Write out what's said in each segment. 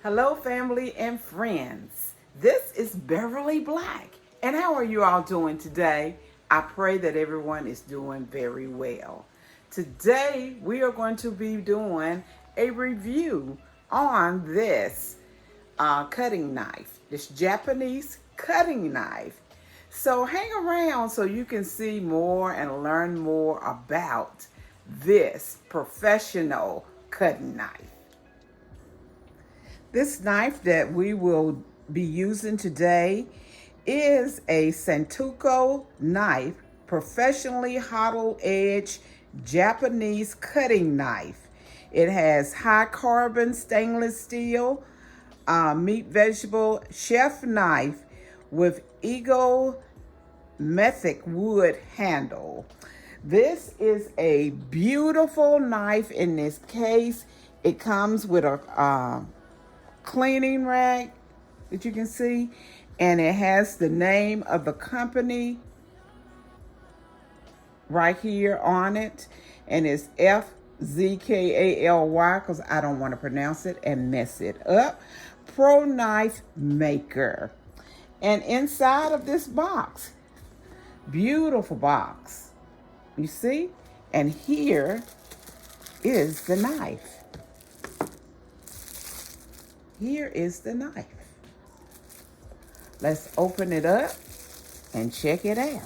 Hello, family and friends. This is Beverly Black. And how are you all doing today? I pray that everyone is doing very well. Today, we are going to be doing a review on this cutting knife, this Japanese cutting knife. So hang around so you can see more and learn more about this professional cutting knife. This knife that we will be using today is a Santoku knife, professionally hollow edge Japanese cutting knife. It has high carbon stainless steel, meat vegetable chef knife with eagle methic wood handle. This is a beautiful knife in this case. It comes with a cleaning rag that you can see, and it has the name of the company right here on it, and it's Fzkaly, because I don't want to pronounce it and mess it up. Pro Knife Maker. And inside of this box, beautiful box, you see, and here is the knife. Here is the knife. Let's open it up and check it out.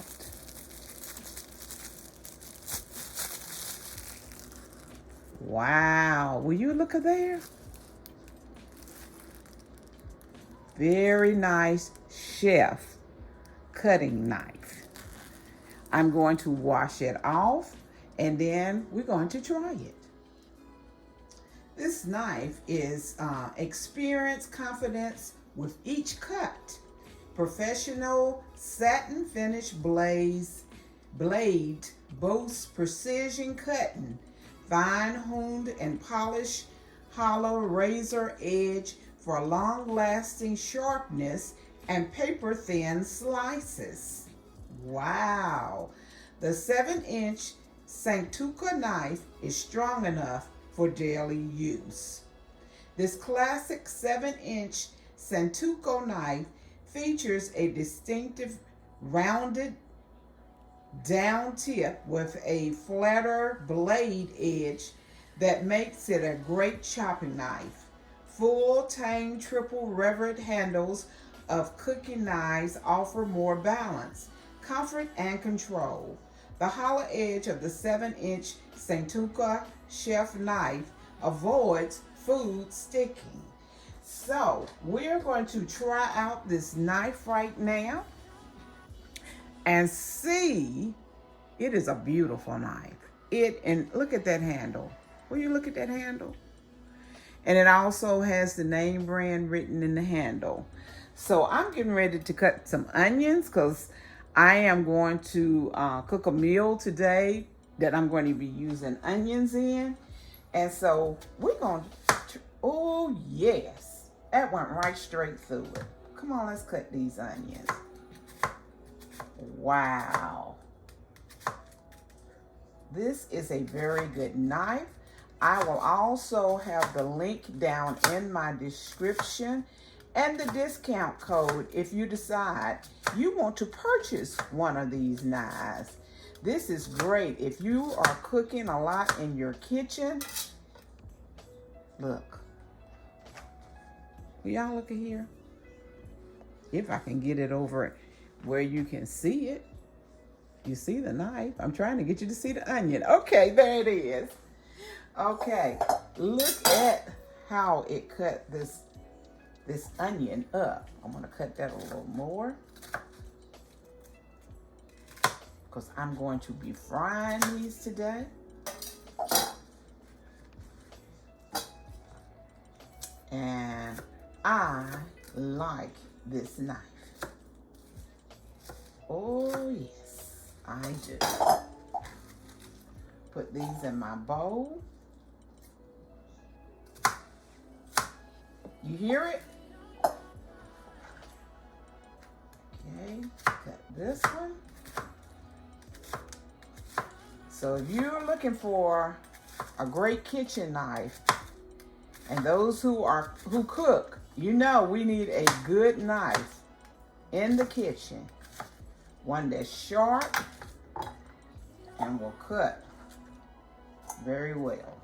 Wow, will you look at there? Very nice chef cutting knife. I'm going to wash it off and then we're going to try it. This knife is experience, confidence with each cut. Professional satin finish blade boasts precision cutting, fine honed and polished hollow razor edge for long-lasting sharpness and paper-thin slices. Wow! The 7-inch Santoku knife is strong enough for daily use. This classic 7-inch Santoku knife features a distinctive rounded down tip with a flatter blade edge that makes it a great chopping knife. Full tang triple rivet handles of cooking knives offer more balance, comfort, and control. The hollow edge of the 7-inch Santoku chef knife avoids food sticking. So we're going to try out this knife right now and see. It is a beautiful knife. And look at that handle. Will you look at that handle? And it also has the name brand written in the handle. So I'm getting ready to cut some onions because I am going to cook a meal today that I'm going to be using onions in. And so we're going to, oh yes, that went right straight through it. Come on, let's cut these onions. Wow. This is a very good knife. I will also have the link down in my description and the discount code if you decide you want to purchase one of these knives. This is great if you are cooking a lot in your kitchen. Look. Will y'all look at here? If I can get it over where you can see it. You see the knife? I'm trying to get you to see the onion. Okay, there it is. Okay, look at how it cut this onion up. I'm gonna cut that a little more because I'm going to be frying these today. And I like this knife. Oh yes, I do. Put these in my bowl. You hear it? Okay, cut this one. So if you're looking for a great kitchen knife, And those who cook, you know we need a good knife in the kitchen. One that's sharp and will cut very well.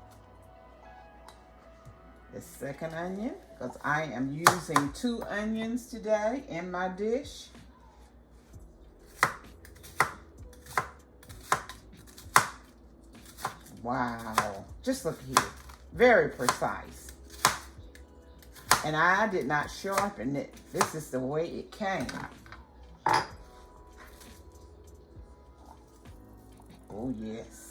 The second onion, because I am using 2 onions today in my dish. Wow, just look here, very precise. And I did not sharpen it. This is the way it came. Oh yes.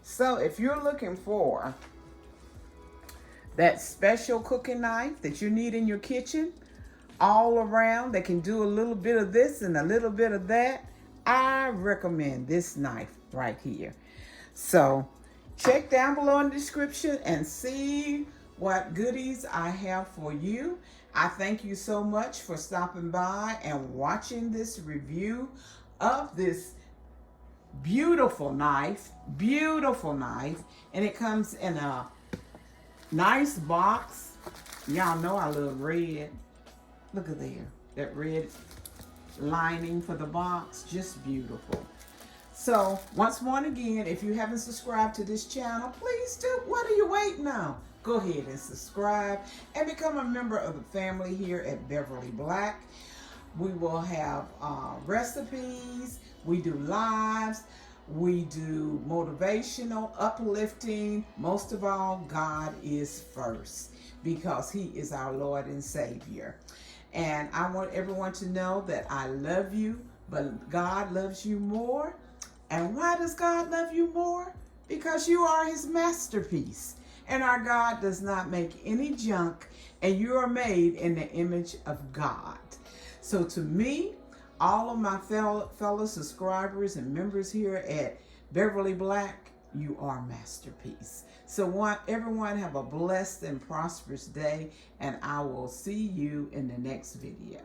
So if you're looking for that special cooking knife that you need in your kitchen, all around, that can do a little bit of this and a little bit of that, I recommend this knife right here. So check down below in the description and see what goodies I have for you. I thank you so much for stopping by and watching this review of this beautiful knife, and it comes in a nice box. Y'all know I love red. Look at there, that red lining for the box, just beautiful. So once more and again, if you haven't subscribed to this channel, please do. What are you waiting on? Go ahead and subscribe and become a member of the family here at Beverly Black. We will have recipes, we do lives, we do motivational, uplifting. Most of all, God is first because He is our Lord and Savior. And I want everyone to know that I love you, but God loves you more. And why does God love you more? Because you are His masterpiece. And our God does not make any junk, and you are made in the image of God. So to me, all of my fellow subscribers and members here at Beverly Black, you are masterpiece. So everyone have a blessed and prosperous day, and I will see you in the next video.